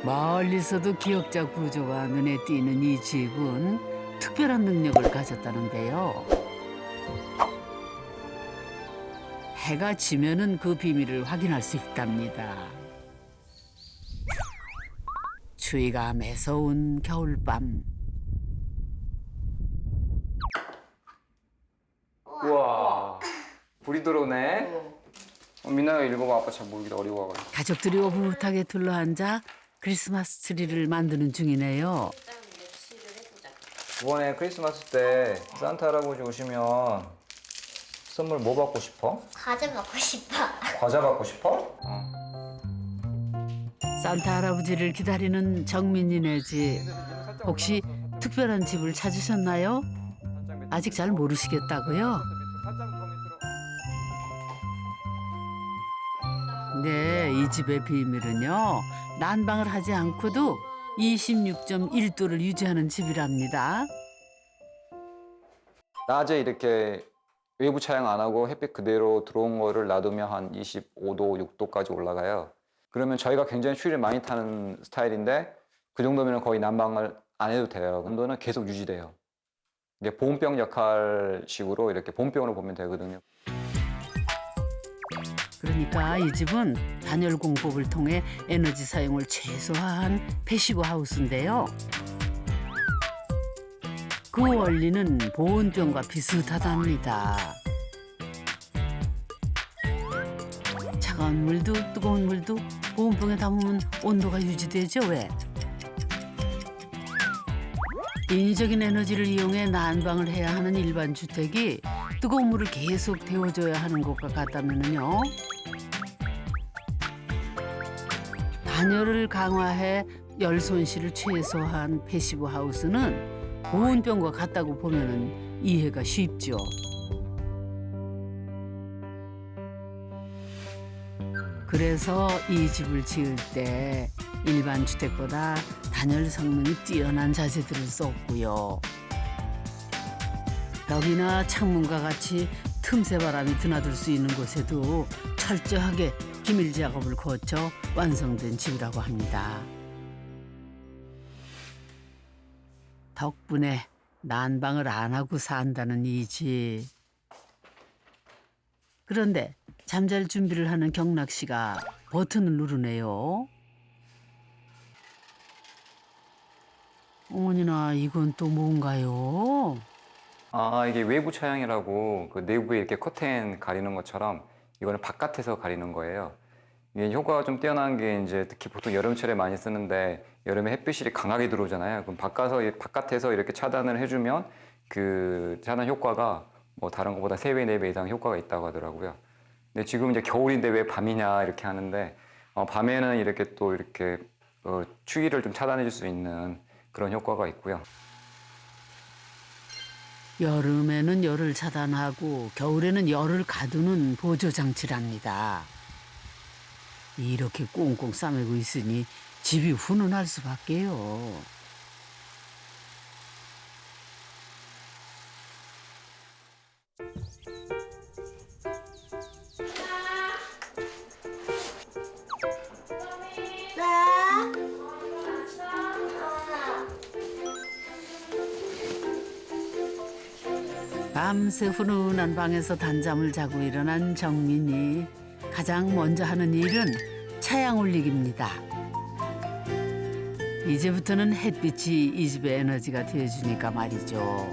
멀리서도 기역자 구조가 눈에 띄는 이 집은 특별한 능력을 가졌다는데요. 해가 지면은 그 비밀을 확인할 수 있답니다. 추위가 매서운 겨울밤. 우와, 불이 들어오네. 민나가 읽어봐. 아빠 잘 모르겠다. 어려워가지고. 가족들이 오붓하게 둘러앉아 크리스마스 트리를 만드는 중이네요. 이번에 크리스마스 때 산타 할아버지 오시면 선물 뭐 받고 싶어? 과자 먹고 싶어. 과자 받고 싶어? 산타 할아버지를 기다리는 정민이네 집. 혹시 특별한 집을 찾으셨나요? 아직 잘 모르시겠다고요? 네, 이 집의 비밀은요. 난방을 하지 않고도 26.1도를 유지하는 집이랍니다. 낮에 이렇게 외부 차양 안 하고 햇빛 그대로 들어온 거를 놔두면 한 25도, 6도까지 올라가요. 그러면 저희가 굉장히 추위를 많이 타는 스타일인데 그 정도면 거의 난방을 안 해도 돼요. 온도는 계속 유지돼요. 이게 보온병 역할식으로 이렇게 보온병으로 보면 되거든요. 그러니까 이 집은 단열 공법을 통해 에너지 사용을 최소화한 패시브 하우스인데요. 그 원리는 보온병과 비슷하답니다. 차가운 물도 뜨거운 물도 보온병에 담으면 온도가 유지되죠, 왜? 인위적인 에너지를 이용해 난방을 해야 하는 일반 주택이 뜨거운 물을 계속 데워줘야 하는 것과 같다면요. 단열을 강화해 열 손실을 최소화한 패시브 하우스는 보온병과 같다고 보면은 이해가 쉽죠. 그래서 이 집을 지을 때 일반 주택보다 단열 성능이 뛰어난 자재들을 썼고요. 벽이나 창문과 같이 틈새 바람이 드나들 수 있는 곳에도 철저하게 기밀 작업을 거쳐 완성된 집이라고 합니다. 덕분에 난방을 안 하고 산다는 이 집. 그런데 잠잘 준비를 하는 경락 씨가 버튼을 누르네요. 어머니나 이건 또 뭔가요? 아, 이게 외부 차양이라고 그 내부에 이렇게 커튼 가리는 것처럼 이거는 바깥에서 가리는 거예요. 이게 효과가 좀 뛰어난 게 이제 특히 보통 여름철에 많이 쓰는데 여름에 햇빛이 강하게 들어오잖아요. 그럼 바깥에서 이렇게 차단을 해주면 그 차단 효과가 뭐 다른 것보다 3배, 4배 이상 효과가 있다고 하더라고요. 근데 지금 이제 겨울인데 왜 밤이냐 이렇게 하는데 밤에는 이렇게 또 이렇게 추위를 좀 차단해 줄 수 있는 그런 효과가 있고요. 여름에는 열을 차단하고 겨울에는 열을 가두는 보조 장치랍니다. 이렇게 꽁꽁 싸매고 있으니 집이 훈훈할 수밖에요. 밤새 훈훈한 방에서 단잠을 자고 일어난 정민이 가장 먼저 하는 일은 차양 올리기입니다. 이제부터는 햇빛이 이 집의 에너지가 되어주니까 말이죠.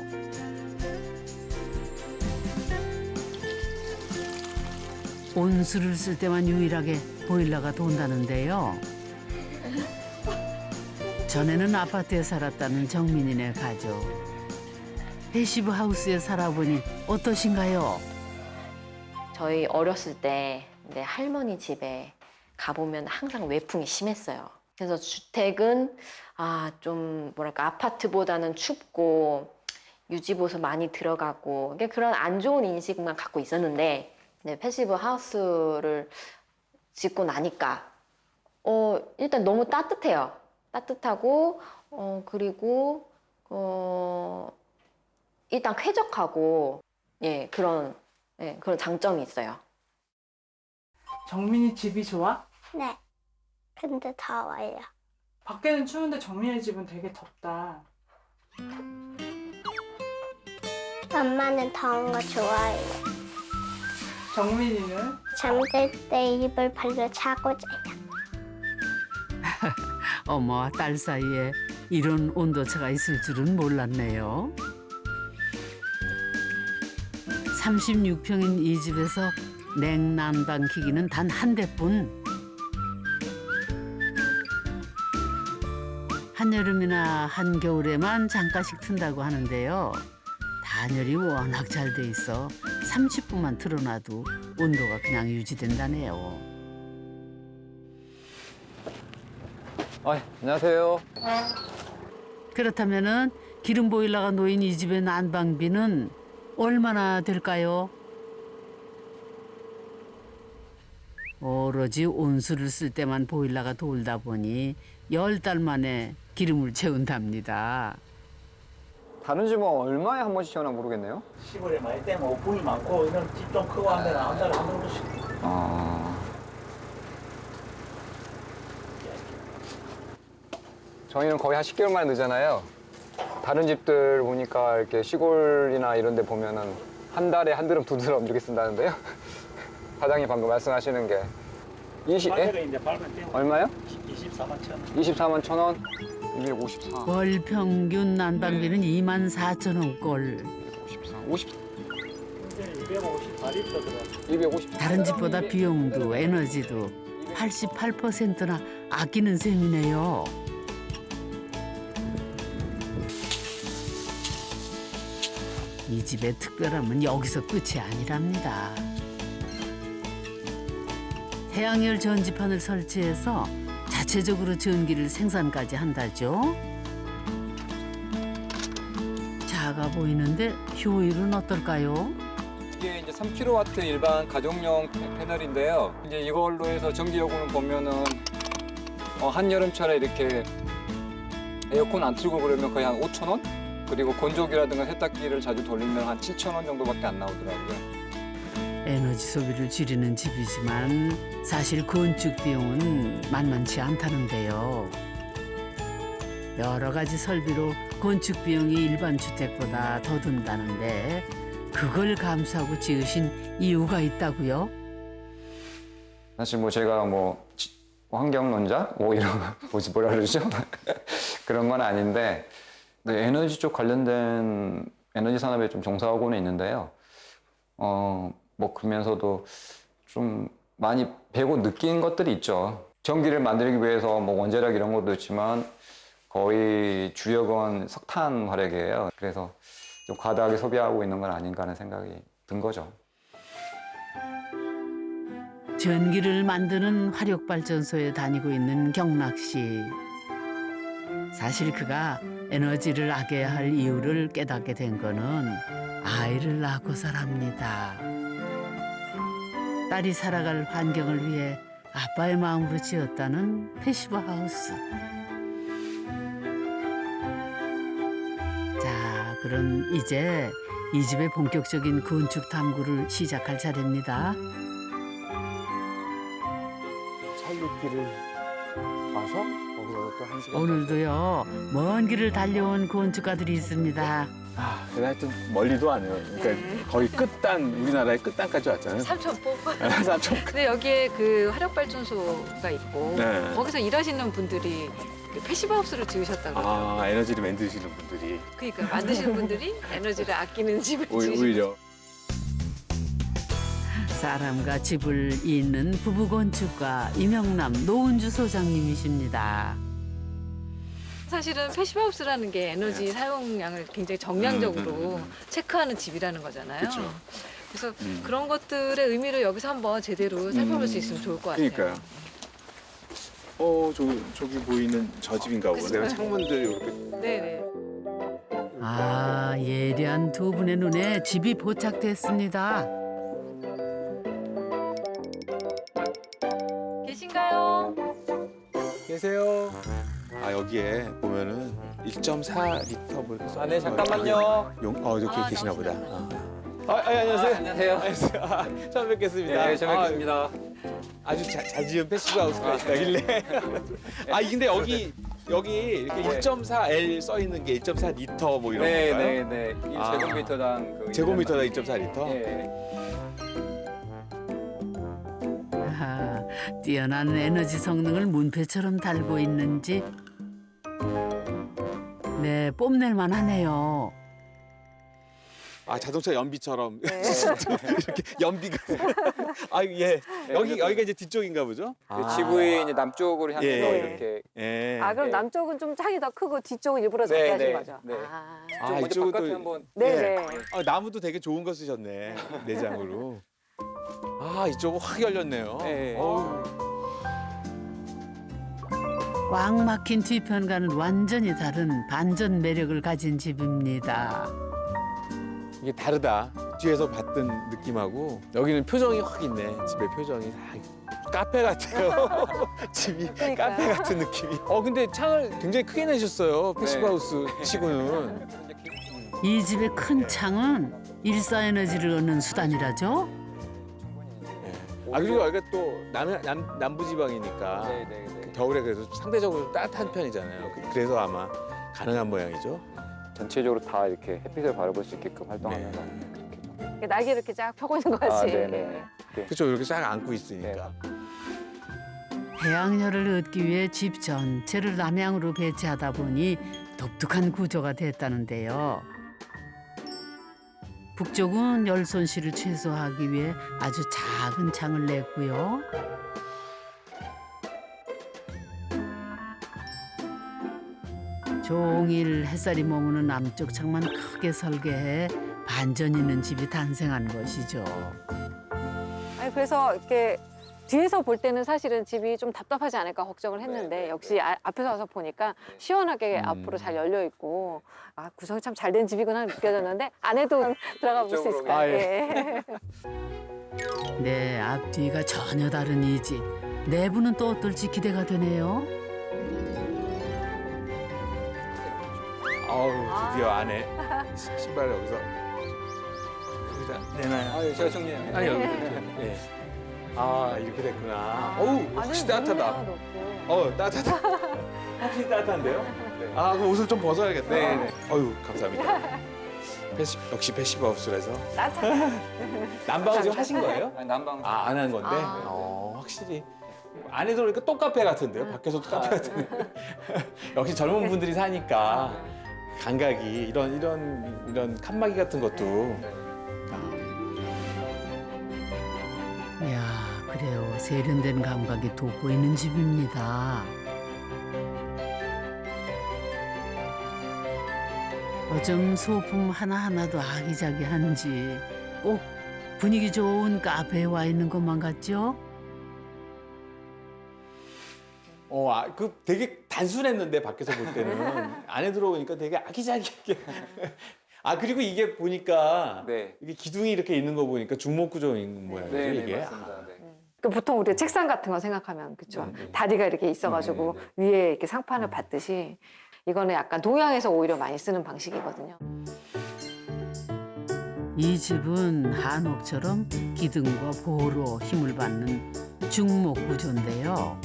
온수를 쓸 때만 유일하게 보일러가 돈다는데요. 전에는 아파트에 살았다는 정민이네 가족. 패시브 하우스에 살아보니 어떠신가요? 저희 어렸을 때 내 할머니 집에 가보면 항상 외풍이 심했어요. 그래서 주택은 좀 뭐랄까 아파트보다는 춥고 유지보수 많이 들어가고 그런 안 좋은 인식만 갖고 있었는데 패시브 하우스를 짓고 나니까 일단 너무 따뜻해요. 따뜻하고 그리고 일단 쾌적하고 그런 장점이 있어요. 정민이 집이 좋아? 네. 근데 더워요. 밖에는 추운데 정민이 집은 되게 덥다. 엄마는 더운 거 좋아해요. 정민이는? 잠들 때 이불 벌려 자고 자요. 어머와 딸 사이에 이런 온도차가 있을 줄은 몰랐네요. 36평인 이 집에서 냉난방 기기는 단 한 대뿐. 한여름이나 한겨울에만 잠깐씩 튼다고 하는데요. 단열이 워낙 잘 돼 있어 30분만 틀어놔도 온도가 그냥 유지된다네요. 안녕하세요. 그렇다면은 기름 보일러가 놓인 이 집의 난방비는 얼마나 될까요? 오로지 온수를 쓸 때만 보일러가 돌다 보니 10달 만에 기름을 채운답니다. 다른 집은 얼마에 한 번씩 채우나 모르겠네요. 시골에 많이 때면 오풍이 많고 이런 집 좀 크고 한 데는 한 달에 한 번씩. 저희는 거의 한 10개월 만에 넣잖아요. 다른 집들 보니까 이렇게 시골이나 이런 데 보면은 한 달에 한 드럼 두 드럼 이렇게 쓴다는데요. 사장님 방금 말씀하시는 게 20, 가격은 이제 발면 때문에 얼마요? 24만 천 원. 24만 1,000원? 254. 월 평균 난방비는 24,000원꼴. 50. 이제 254리터 들어. 250. 다른 집보다 비용도 에너지도 88%나 아끼는 셈이네요. 이 집의 특별함은 여기서 끝이 아니랍니다. 태양열 전지판을 설치해서 자체적으로 전기를 생산까지 한다죠. 작아 보이는데 효율은 어떨까요? 이게 이제 3kW 일반 가정용 패널인데요. 이제 이걸로 해서 전기요금을 보면은 한여름철에 이렇게 에어컨 안 틀고 그러면 거의 한 5,000원? 그리고 건조기라든가 세탁기를 자주 돌리면 한 7,000원 정도밖에 안 나오더라고요. 에너지 소비를 줄이는 집이지만 사실 건축 비용은 만만치 않다는데요. 여러 가지 설비로 건축 비용이 일반 주택보다 더 든다는데 그걸 감수하고 지으신 이유가 있다고요? 사실 제가 환경론자 이런 뭐라 그러죠? 그런 건 아닌데 에너지 쪽 관련된 에너지 산업에 좀 종사하고는 있는데요. 그러면서도 좀 많이 배고 느낀 것들이 있죠. 전기를 만들기 위해서 원자력 이런 것도 있지만 거의 주력은 석탄 화력이에요. 그래서 좀 과다하게 소비하고 있는 건 아닌가 하는 생각이 든 거죠. 전기를 만드는 화력발전소에 다니고 있는 경락 씨. 사실 그가 에너지를 아껴야 할 이유를 깨닫게 된 거는 아이를 낳고서랍니다. 딸이 살아갈 환경을 위해 아빠의 마음으로 지었다는 패시브 하우스. 자, 그럼 이제 이 집의 본격적인 건축 탐구를 시작할 차례입니다. 살루길을 와서 거기서 또 1시간. 오늘도요, 먼 길을 달려온 건축가들이 있습니다. 하여튼 멀리도 안 해요. 그러니까 거의 끝단, 우리나라의 끝단까지 왔잖아요. 삼천포. 삼천. 근데 여기에 그 화력발전소가 있고 네. 거기서 일하시는 분들이 그 패시브하우스를 지으셨다고 그러더라고요. 에너지를 만드시는 분들이 그러니까 만드시는 분들이 에너지를 아끼는 집을 지으시는 오히려. 사람과 집을 잇는 부부 건축가 이명남 노은주 소장님이십니다. 사실은 패시브하우스라는 게 에너지 사용량을 굉장히 정량적으로 체크하는 집이라는 거잖아요. 그쵸. 그래서 그런 것들의 의미를 여기서 한번 제대로 살펴볼 수 있으면 좋을 것 같아요. 그러니까요. 저기 보이는 저 집인가 보네. 그쵸. 창문들 이렇게. 네네. 아, 예리한 두 분의 눈에 집이 포착됐습니다. 계신가요? 계세요. 여기에 보면은 1.4리터 뭐 이렇게. 네, 잠깐만요. 이렇게 계시나 보다. 안녕하세요. 안녕하세요. 처음 뵙겠습니다. 네, 처음 뵙겠습니다. 아주 잘 지은 패시브 하우스가 있다길래. 근데 여기 여기 이렇게 네. 1.4L 써 있는 게 1.4리터 뭐 이런 네, 건가요? 네, 네. 아. 1제곱미터당 그 제곱미터당 2.4리터? 예. 아, 뛰어난 에너지 성능을 문패처럼 달고 있는지 네, 뽐낼 만하네요. 아 자동차 연비처럼 네. 이렇게 연비가 아 예. 여기가 이제 뒤쪽인가 보죠? 그 지구의 이제 남쪽으로 향해서 예. 이렇게 예. 아, 그럼 네. 남쪽은 좀 창이 더 크고 뒤쪽은 일부러 작게 네, 하신 네, 거죠? 네. 아, 아, 먼저 이쪽은 바깥에 또- 한번 네네. 아, 나무도 되게 좋은 거 쓰셨네. 내장으로. 아 이쪽은 확 열렸네요. 네. 어우. 꽉 막힌 뒤편과는 완전히 다른 반전 매력을 가진 집입니다. 이게 다르다. 뒤에서 봤던 느낌하고 여기는 표정이 확 있네. 집의 표정이 다 카페 같아요. 집이 그러니까요. 카페 같은 느낌이. 근데 창을 굉장히 크게 내셨어요. 네. 패시브하우스 치고는. 이 집의 큰 창은 일사에너지를 얻는 수단이라죠. 아 그리고 여기가 또 남부 지방이니까 네, 네, 네. 겨울에 그래도 상대적으로 따뜻한 편이잖아요. 그래서 아마 가능한 모양이죠. 전체적으로 다 이렇게 햇빛을 바라볼 수 있게끔 활동하면서 이렇게 날개 이렇게 쫙 펴고 있는 거 아, 같이. 네, 네. 그렇죠. 이렇게 싹 안고 있으니까. 해양열을 얻기 위해 집 전체를 남향으로 배치하다 보니 독특한 구조가 됐다는데요. 북쪽은 열 손실을 최소화하기 위해 아주 작은 창을 냈고요. 종일 햇살이 머무는 남쪽 창만 크게 설계해 반전 있는 집이 탄생한 것이죠. 아니, 그래서 이렇게 뒤에서 볼 때는 사실은 집이 좀 답답하지 않을까 걱정을 했는데 네, 네, 역시 앞에서 와서 보니까 시원하게 앞으로 잘 열려 있고 아, 구성이 참 잘 된 집이구나 느껴졌는데 안에도 들어가 볼 수 이쪽으로 있을까요? 아, 예. 네, 앞뒤가 전혀 다른 이 집. 내부는 또 어떨지 기대가 되네요. 아우 드디어 안에 신발을 여기서 내놔요. 아, 예, 제가 정리해요. 아니 여기. 예. 아 이렇게 됐구나. 어우 확실히 따뜻하다. 따뜻하다. 확실히 따뜻한데요? 네. 아 그럼 옷을 좀 벗어야겠다. 네, 네. 어유 감사합니다. 역시 패시브하우스라서. 따뜻한. 난방을 지금 하신 거예요? 아니, 난방. 아 안 한 건데. 아. 확실히. 안에 들어오니까 또 카페 같은데요? 밖에서도 카페 같은데. 역시 젊은 분들이 사니까 감각이 이런 칸막이 같은 것도. 이야, 그래요. 세련된 감각이 돋보이는 집입니다. 어쩜 소품 하나하나도 아기자기한지 꼭 분위기 좋은 카페에 와 있는 것만 같죠? 그 되게 단순했는데 밖에서 볼 때는 안에 들어오니까 되게 아기자기하게. 아 그리고 이게 보니까 네. 이게 기둥이 이렇게 있는 거 보니까 중목 구조인 모양이죠 네, 네, 이게. 맞습니다. 네. 그 보통 우리 책상 같은 거 생각하면 그쵸? 다리가 이렇게 있어가지고 위에 이렇게 상판을 받듯이 이거는 약간 동양에서 오히려 많이 쓰는 방식이거든요. 이 집은 한옥처럼 기둥과 보호로 힘을 받는 중목 구조인데요.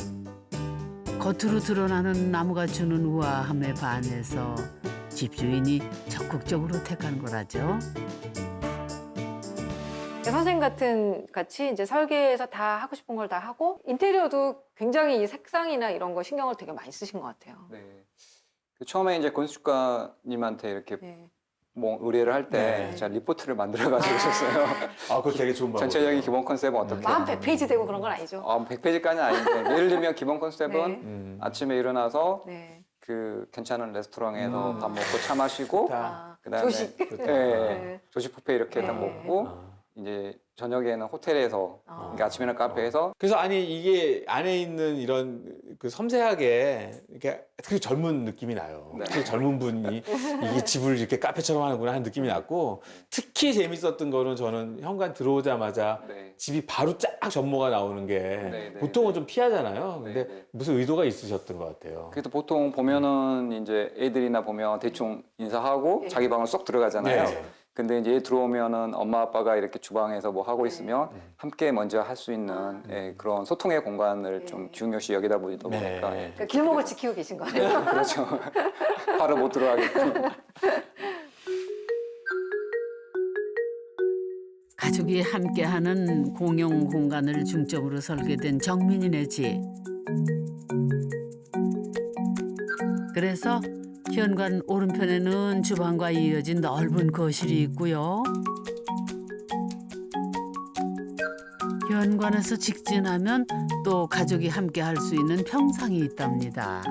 겉으로 드러나는 나무가 주는 우아함에 반해서 집주인이 적극적으로 택한 거라죠. 선생님 같이 이제 설계해서 다 하고 싶은 걸 다 하고 인테리어도 굉장히 이 색상이나 이런 거 신경을 되게 많이 쓰신 것 같아요. 네. 처음에 이제 건축가님한테 이렇게 네. 뭐 의뢰를 할 때 네. 제가 리포트를 만들어 가지고 있었어요. 아 그거 되게 좋은 방법. 전체적인 기본 컨셉은 어떻게? 마음 100페이지 되고 그런 건 아니죠? 100페이지까지는 아닌데 예를 들면 기본 컨셉은 네. 아침에 일어나서 네. 그 괜찮은 레스토랑에서 밥 먹고 차 마시고 다. 그다음에 조식. 예, 네. 조식 뷔페 이렇게 다 네. 먹고 이제 저녁에는 호텔에서 그러니까 아침에는 카페에서 그래서 아니 이게 안에 있는 이런 그 섬세하게 이렇게 되게 젊은 느낌이 나요. 네. 되게 젊은 분이 이게 집을 이렇게 카페처럼 하는구나 하는 느낌이 났고 특히 재밌었던 거는 저는 현관 들어오자마자 네. 집이 바로 쫙 전모가 나오는 게 네, 보통은 좀 피하잖아요. 네, 근데 네. 무슨 의도가 있으셨던 것 같아요. 그래도 보통 보면은 이제 애들이나 보면 대충 인사하고 네. 자기 방으로 쏙 들어가잖아요. 네. 근데 이제 얘 들어오면은 엄마 아빠가 이렇게 주방에서 뭐 하고 있으면 함께 먼저 할 수 있는 예, 그런 소통의 공간을 좀 중요시 여기다 보니까 네. 그러니까 길목을 지키고 계신 거네요. 그렇죠. 바로 못 들어가게끔. 가족이 함께하는 공용 공간을 중점으로 설계된 정민이네 집. 그래서 현관 오른편에는 주방과 이어진 넓은 거실이 있고요. 현관에서 직진하면 또 가족이 함께 할 수 있는 평상이 있답니다.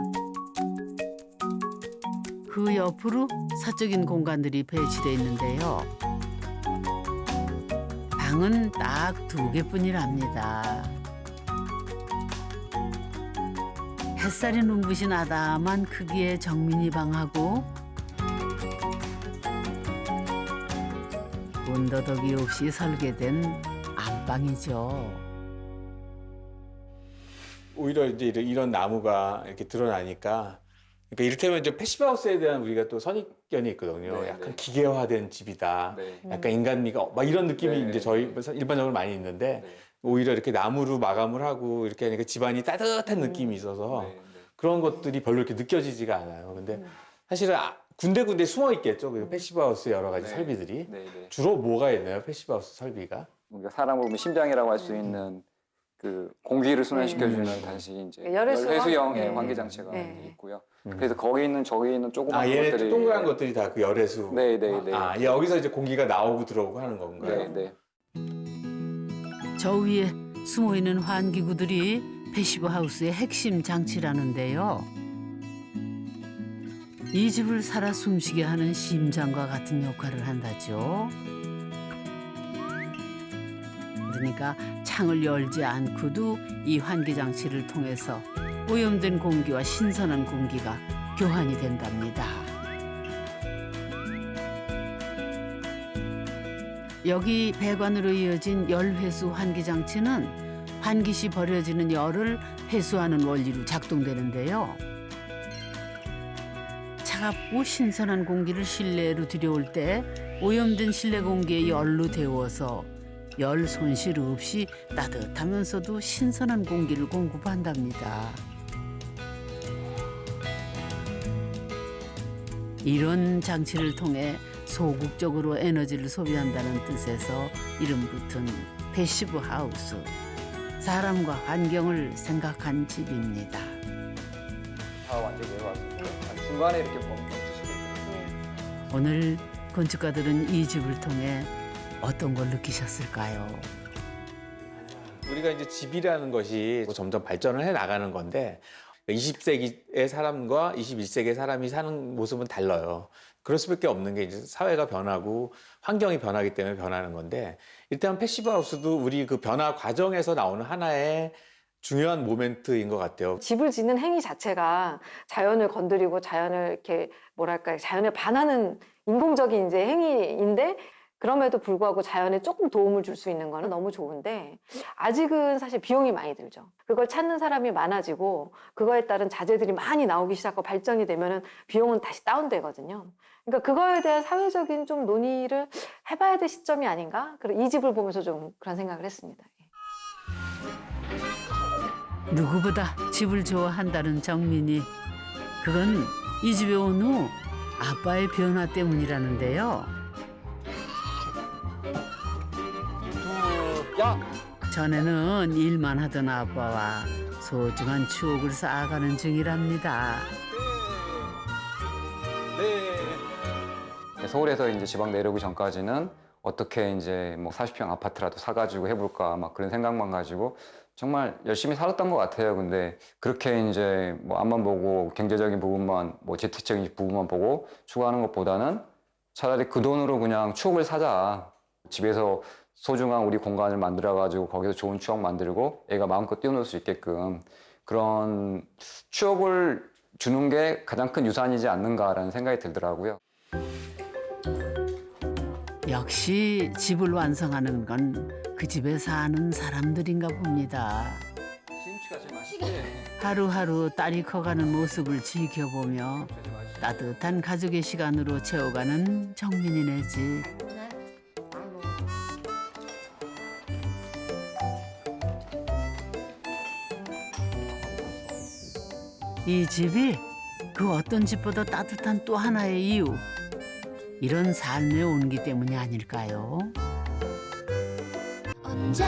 그 옆으로 사적인 공간들이 배치되어 있는데요. 방은 딱 2개뿐이랍니다. 햇살이 눈부신 아담한 크기의 정민이 방하고 문더덕이 없이 설계된 안방이죠. 오히려 이제 이런 나무가 이렇게 드러나니까 그러니까 이를테면 이제 패시브하우스에 대한 우리가 또 선입견이 있거든요. 네, 약간 네. 기계화된 집이다. 네. 약간 인간미가 막 이런 느낌이 네, 이제 저희 일반적으로 많이 있는데 네. 오히려 이렇게 나무로 마감을 하고 이렇게 하니까 집안이 따뜻한 느낌이 있어서 네, 네. 그런 것들이 별로 이렇게 느껴지지가 않아요. 근데 사실은 군데군데 숨어 있겠죠. 그 패시브하우스 여러 가지 네. 설비들이. 네, 네. 주로 뭐가 있나요? 패시브하우스 설비가? 우리가 사람을 보면 심장이라고 할 수 있는 그 공기를 순환시켜주는 다시 이제 열회수형 네. 환기 장치가 네. 있고요. 그래서 거기 있는 저기 있는 조그만 얘네 것들이 동그란 것들이 다 그 열애수. 네, 네, 네. 여기서 이제 공기가 나오고 들어오고 하는 네, 건가요? 네. 저 위에 숨어 있는 환기구들이 패시브 하우스의 핵심 장치라는데요. 이 집을 살아 숨쉬게 하는 심장과 같은 역할을 한다죠. 그러니까 창을 열지 않고도 이 환기 장치를 통해서 오염된 공기와 신선한 공기가 교환이 된답니다. 여기 배관으로 이어진 열회수 환기 장치는 환기 시 버려지는 열을 회수하는 원리로 작동되는데요. 차갑고 신선한 공기를 실내로 들여올 때 오염된 실내 공기의 열로 데워서 열 손실 없이 따뜻하면서도 신선한 공기를 공급한답니다. 이런 장치를 통해 소극적으로 에너지를 소비한다는 뜻에서 이름 붙은 패시브 하우스. 사람과 환경을 생각한 집입니다. 다 완전 내려왔습니다. 중간에 이렇게 멈춘 수도 있거든요. 오늘 건축가들은 이 집을 통해 어떤 걸 느끼셨을까요? 우리가 이제 집이라는 것이 점점 발전을 해 나가는 건데 20세기의 사람과 21세기의 사람이 사는 모습은 달라요. 그럴 수밖에 없는 게 이제 사회가 변하고 환경이 변하기 때문에 변하는 건데 일단 패시브 하우스도 우리 그 변화 과정에서 나오는 하나의 중요한 모멘트인 것 같아요. 집을 짓는 행위 자체가 자연을 건드리고 자연을 이렇게 뭐랄까 자연에 반하는 인공적인 이제 행위인데 그럼에도 불구하고 자연에 조금 도움을 줄 수 있는 거는 너무 좋은데 아직은 사실 비용이 많이 들죠. 그걸 찾는 사람이 많아지고 그거에 따른 자재들이 많이 나오기 시작하고 발전이 되면은 비용은 다시 다운되거든요. 그러니까 그거에 대한 사회적인 좀 논의를 해봐야 될 시점이 아닌가? 이 집을 보면서 좀 그런 생각을 했습니다. 누구보다 집을 좋아한다는 정민이. 그건 이 집에 온 후 아빠의 변화 때문이라는데요. 전에는 일만 하던 아빠와 소중한 추억을 쌓아가는 중이랍니다. 서울에서 이제 지방 내려오기 전까지는 어떻게 이제 뭐 40평 아파트라도 사가지고 해볼까 막 그런 생각만 가지고 정말 열심히 살았던 것 같아요. 근데 그렇게 이제 뭐 앞만 보고 경제적인 부분만 뭐 재택적인 부분만 보고 추구하는 것보다는 차라리 그 돈으로 그냥 추억을 사자. 집에서 소중한 우리 공간을 만들어가지고 거기서 좋은 추억 만들고 애가 마음껏 뛰어놀 수 있게끔 그런 추억을 주는 게 가장 큰 유산이지 않는가라는 생각이 들더라고요. 역시 집을 완성하는 건 그 집에 사는 사람들인가 봅니다. 시금치가 제일 맛있지. 하루하루 딸이 커가는 모습을 지켜보며 따뜻한 가족의 시간으로 채워가는 정민이네 집. 이 집이 그 어떤 집보다 따뜻한 또 하나의 이유. 이런 삶의 온기 때문이 아닐까요? 언제